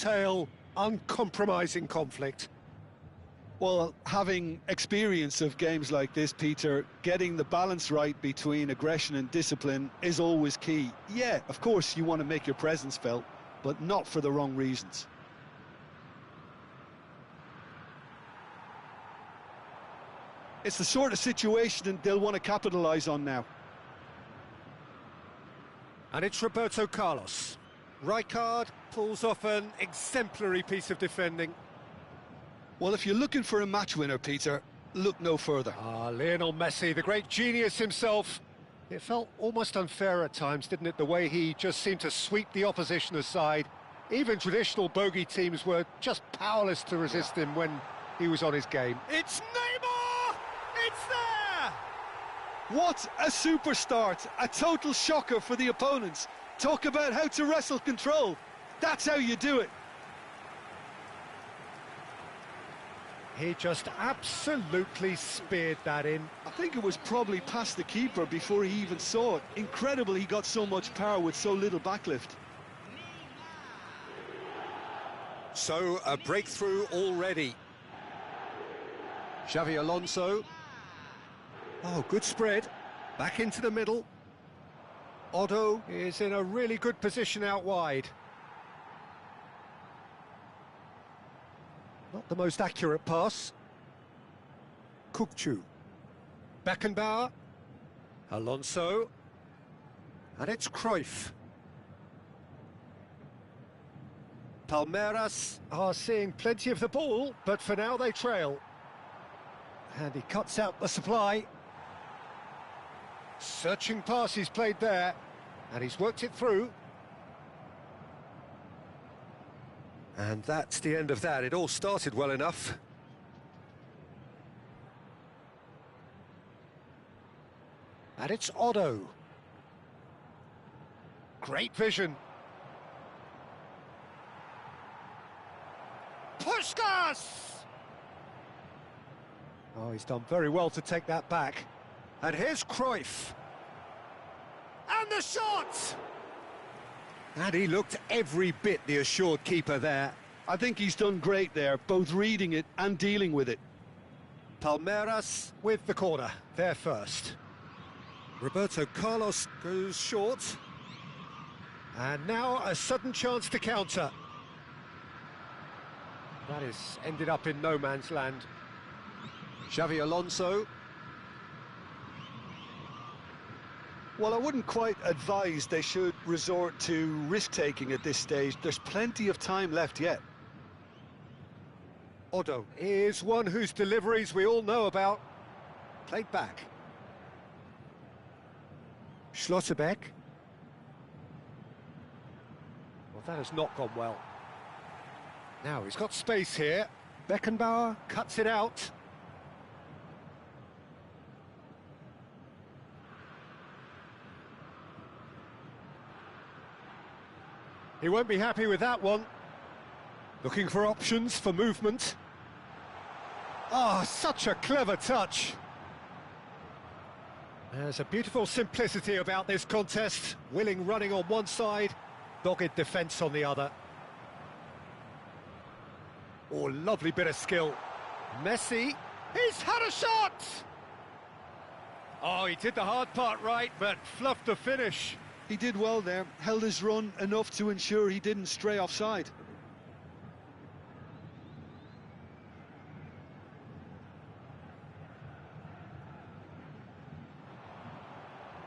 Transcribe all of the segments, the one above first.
telltale, uncompromising conflict. Well, having experience of games like this, Peter, getting the balance right between aggression and discipline is always key. Yeah, of course you want to make your presence felt, but not for the wrong reasons. It's the sort of situation that they'll want to capitalise on now. And it's Roberto Carlos. Rijkaard pulls off an exemplary piece of defending. Well, if you're looking for a match winner, Peter, look no further. Lionel Messi, the great genius himself. It felt almost unfair at times, didn't it, the way he just seemed to sweep the opposition aside. Even traditional bogey teams were just powerless to resist him when he was on his game. It's Neymar! It's there! What a super start! A total shocker for the opponents. Talk about how to wrestle control. That's how you do it. He just absolutely speared that in. I think it was probably past the keeper before he even saw it. Incredible he got so much power with so little backlift. So, a breakthrough already. Xavi Alonso. Oh, good spread. Back into the middle. Otto is in a really good position out wide. Not the most accurate pass. Kukçu. Beckenbauer. Alonso. And it's Cruyff. Palmeiras are seeing plenty of the ball, but for now they trail. And he cuts out the supply. Searching pass he's played there, and he's worked it through. And that's the end of that. It all started well enough. And it's Otto. Great vision. Puskas! Oh, he's done very well to take that back. And here's Cruyff. And the shot! And he looked every bit the assured keeper there. I think he's done great there, both reading it and dealing with it. Palmeiras with the corner, there first. Roberto Carlos goes short. And now a sudden chance to counter. That has ended up in no man's land. Xavi Alonso. Well, I wouldn't quite advise they should resort to risk-taking at this stage. There's plenty of time left yet. Otto is one whose deliveries we all know about. Played back. Schlotterbeck. Well, that has not gone well. Now he's got space here. Beckenbauer cuts it out. He won't be happy with that one. Looking for options for movement. Ah, such a clever touch. There's a beautiful simplicity about this contest. Willing running on one side, dogged defence on the other. Oh, lovely bit of skill. Messi, he's had a shot! Oh, he did the hard part right, but fluffed the finish. He did well there, held his run enough to ensure he didn't stray offside.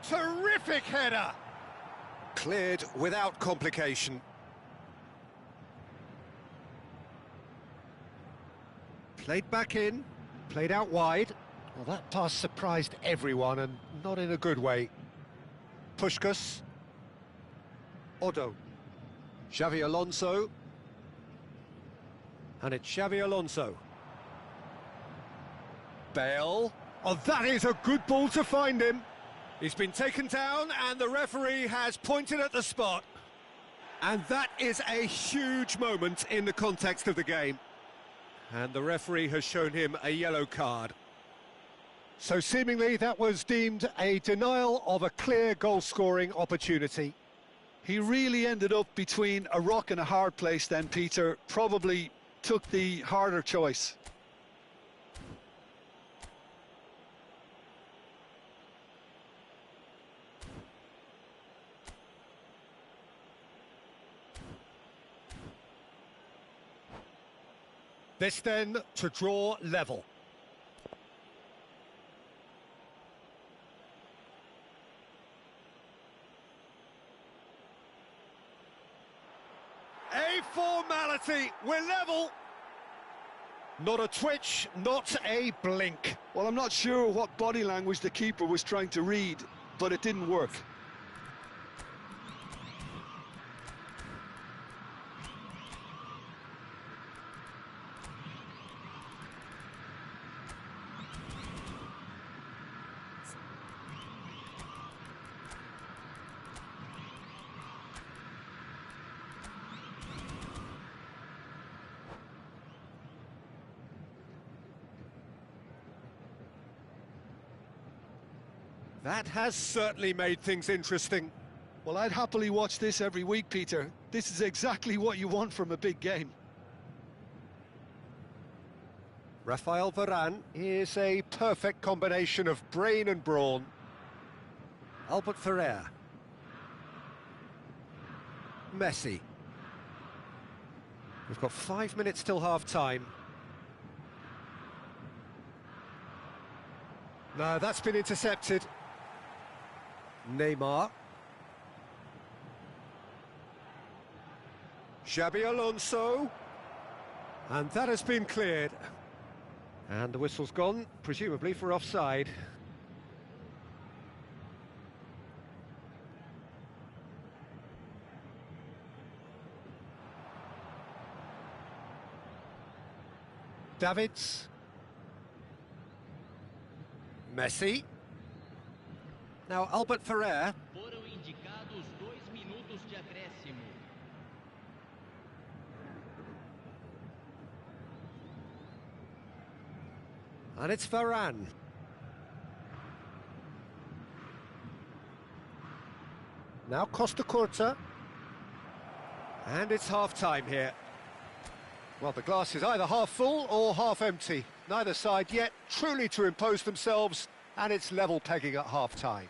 Terrific header! Cleared without complication. Played back in, played out wide. Well, that pass surprised everyone, and not in a good way. Puskas. Otto. Xavi Alonso. And it's Xavi Alonso. Bale. Oh, that is a good ball to find him. He's been taken down, and the referee has pointed at the spot. And that is a huge moment in the context of the game. And the referee has shown him a yellow card. So seemingly that was deemed a denial of a clear goal-scoring opportunity. He really ended up between a rock and a hard place then, Peter. Probably took the harder choice. This then to draw level. A formality, we're level. Not a twitch, not a blink. Well, I'm not sure what body language the keeper was trying to read, but it didn't work. That has certainly made things interesting. Well, I'd happily watch this every week, Peter. This is exactly what you want from a big game. Rafael Varane is a perfect combination of brain and brawn. Albert Ferrer. Messi. We've got 5 minutes till half-time. No, that's been intercepted. Neymar. Xabi Alonso. And that has been cleared. And the whistle's gone, presumably for offside. Davids. Messi. Now Albert Ferrer. Foram indicados 2 minutos de acréscimo. And it's Varane. Now Costa Curta. And it's half-time here. Well, the glass is either half full or half empty. Neither side yet truly to impose themselves, and it's level pegging at half-time.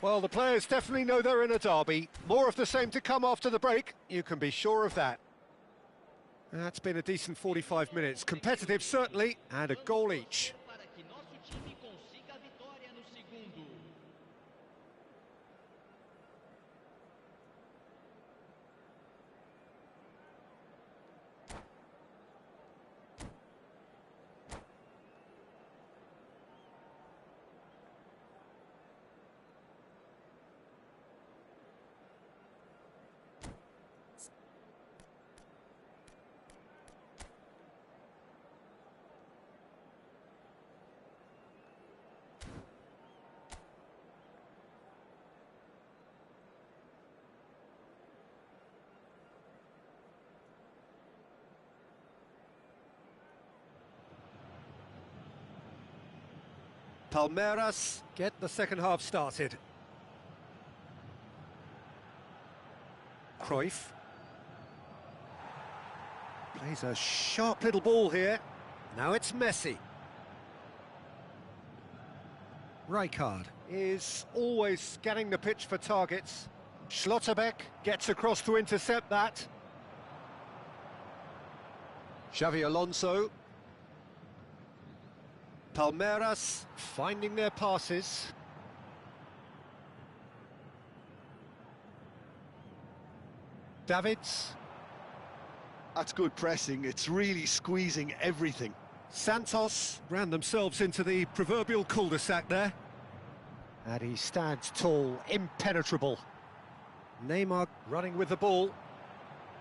Well, the players definitely know they're in a derby. More of the same to come after the break, you can be sure of that. That's been a decent 45 minutes. Competitive, certainly, and a goal each. Para que nosso time consiga a vitória no segundo. Palmeiras get the second half started. Cruyff. Plays a sharp little ball here. Now it's Messi. Rijkaard is always scanning the pitch for targets. Schlotterbeck gets across to intercept that. Xavi Alonso. Palmeiras finding their passes. Davids. That's good pressing. It's really squeezing everything. Santos ran themselves into the proverbial cul-de-sac there. And he stands tall, impenetrable. Neymar running with the ball.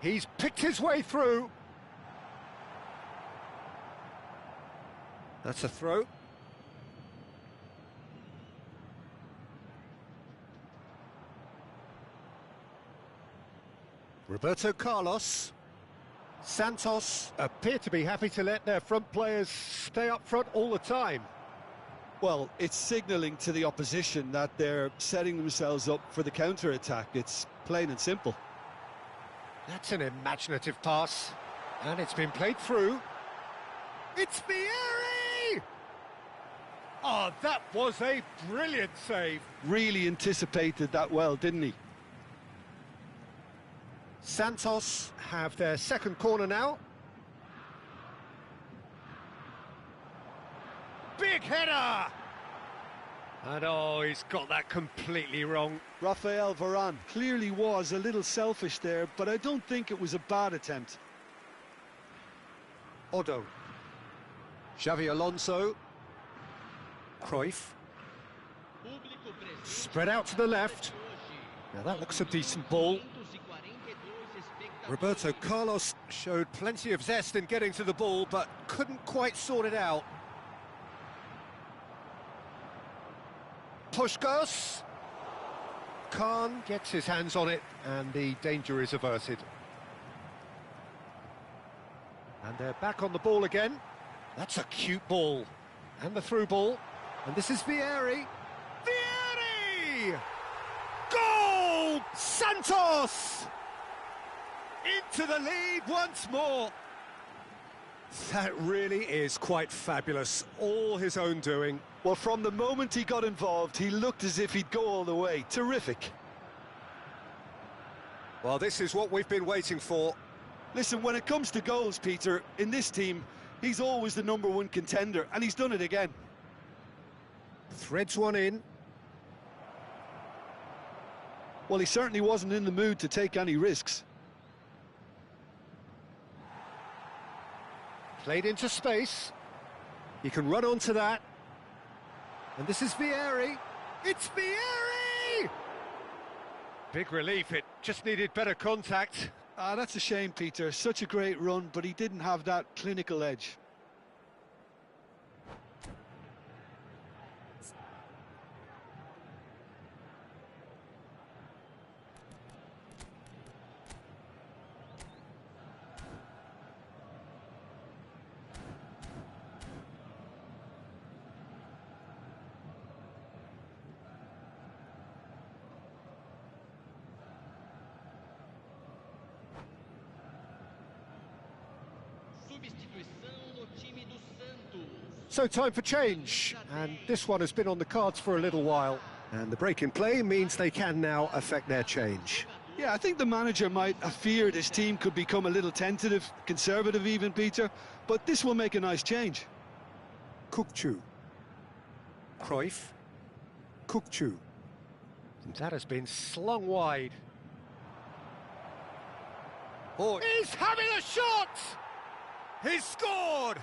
He's picked his way through. That's a throw. Roberto Carlos. Santos appear to be happy to let their front players stay up front all the time. Well, it's signalling to the opposition that they're setting themselves up for the counter-attack. It's plain and simple. That's an imaginative pass. And it's been played through. It's Vieri! Oh, that was a brilliant save. Really anticipated that well, didn't he? Santos have their second corner now. Big header! And oh, he's got that completely wrong. Rafael Varane clearly was a little selfish there, but I don't think it was a bad attempt. Odo. Xavi Alonso. Cruyff. Spread out to the left. Now that looks a decent ball. Roberto Carlos showed plenty of zest in getting to the ball, but couldn't quite sort it out. Puskás. Khan gets his hands on it, and the danger is averted. And they're back on the ball again. That's a cute ball. And the through ball. And this is Vieri. Vieri! Goal! Santos! Into the lead once more. That really is quite fabulous. All his own doing. Well, from the moment he got involved, he looked as if he'd go all the way. Terrific. Well, this is what we've been waiting for. Listen, when it comes to goals, Peter, in this team, he's always the #1 contender, and he's done it again. Threads one in. Well, he certainly wasn't in the mood to take any risks. Played into space. He can run onto that. And this is Vieri. It's Vieri! Big relief, it just needed better contact. Ah, that's a shame, Peter. Such a great run, but he didn't have that clinical edge. So time for change, and this one has been on the cards for a little while. And the break in play means they can now affect their change. Yeah, I think the manager might have feared his team could become a little tentative, conservative even, Peter, but this will make a nice change. Kukçu. Cruyff. Kukçu. And that has been slung wide. Oh, he's having a shot! He's scored!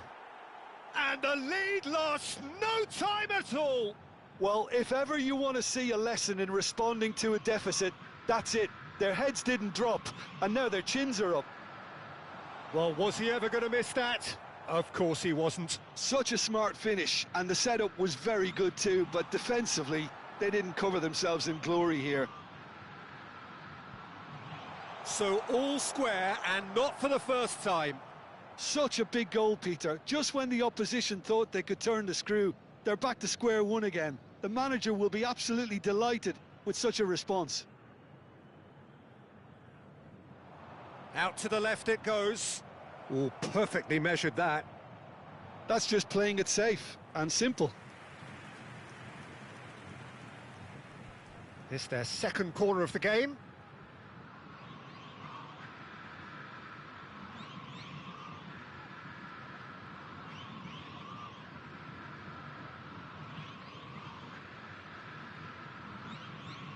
And the lead lasts no time at all. Well, if ever you want to see a lesson in responding to a deficit, that's it. Their heads didn't drop, and now their chins are up. Well, was he ever going to miss that? Of course he wasn't. Such a smart finish, and the setup was very good too, but defensively, they didn't cover themselves in glory here. So all square, and not for the first time. Such a big goal, Peter. Just when the opposition thought they could turn the screw, they're back to square one again. The manager will be absolutely delighted with such a response. Out to the left it goes. Oh, perfectly measured that. That's just playing it safe and simple. This their second corner of the game.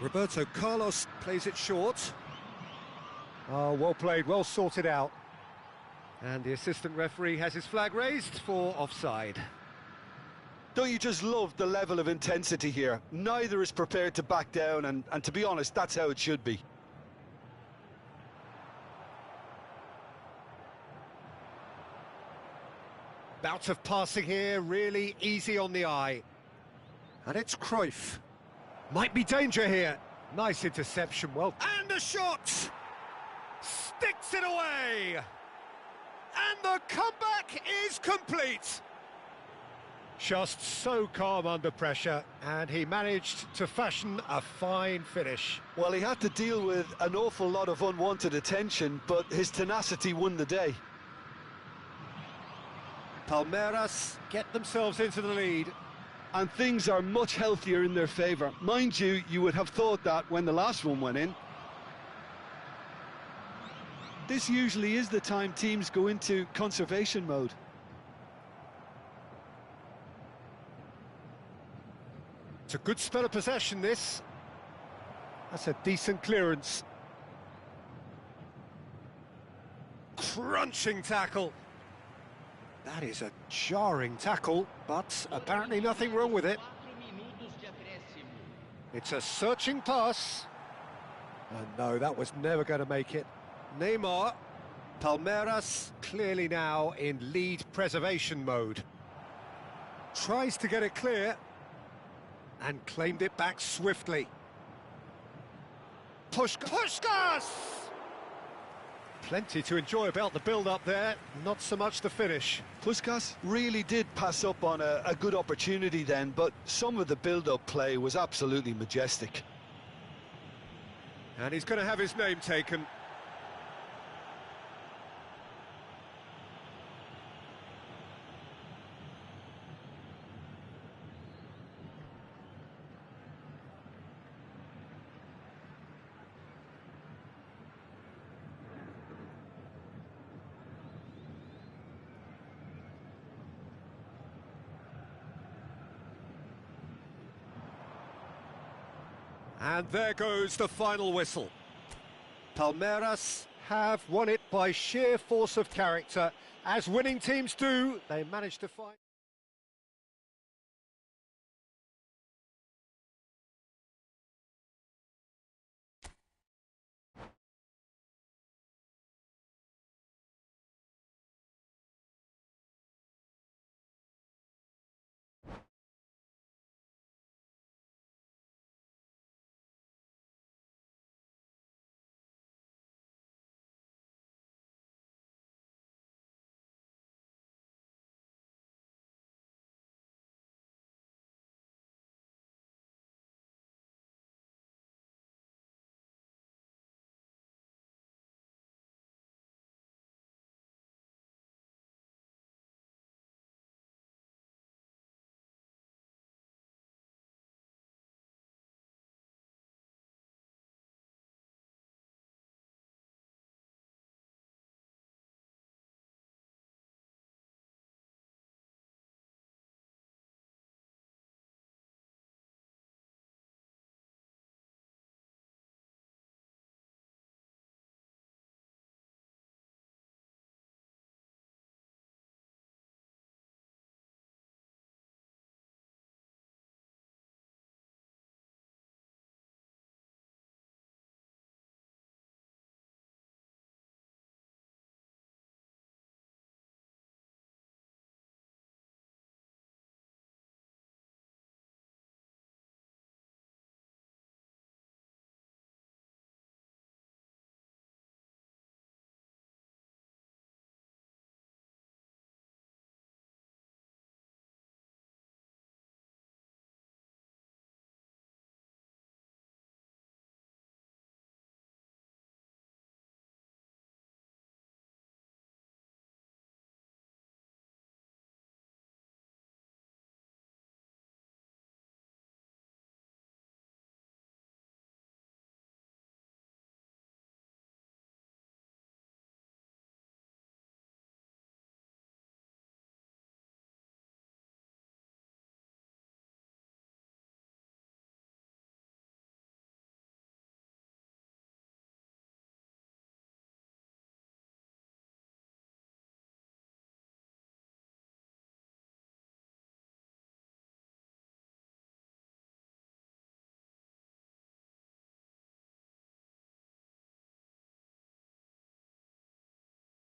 Roberto Carlos plays it short. Oh, well played, well sorted out. And the assistant referee has his flag raised for offside. Don't you just love the level of intensity here? Neither is prepared to back down, and to be honest, that's how it should be. Bout of passing here, really easy on the eye. And it's Cruyff. Might be danger here. Nice interception, well... And a shot! Sticks it away! And the comeback is complete! Just so calm under pressure, and he managed to fashion a fine finish. Well, he had to deal with an awful lot of unwanted attention, but his tenacity won the day. Palmeiras get themselves into the lead. And things are much healthier in their favour. Mind you, you would have thought that when the last one went in. This usually is the time teams go into conservation mode. It's a good spell of possession, this. That's a decent clearance. Crunching tackle. That is a jarring tackle, but apparently nothing wrong with it. It's a searching pass. And no, that was never going to make it. Neymar. Palmeiras clearly now in lead preservation mode. Tries to get it clear. And claimed it back swiftly. Puskás! Plenty to enjoy about the build-up there, not so much the finish. Puskás really did pass up on a good opportunity then, but some of the build-up play was absolutely majestic. And he's going to have his name taken. And there goes the final whistle. Palmeiras have won it by sheer force of character. As winning teams do, they managed to find...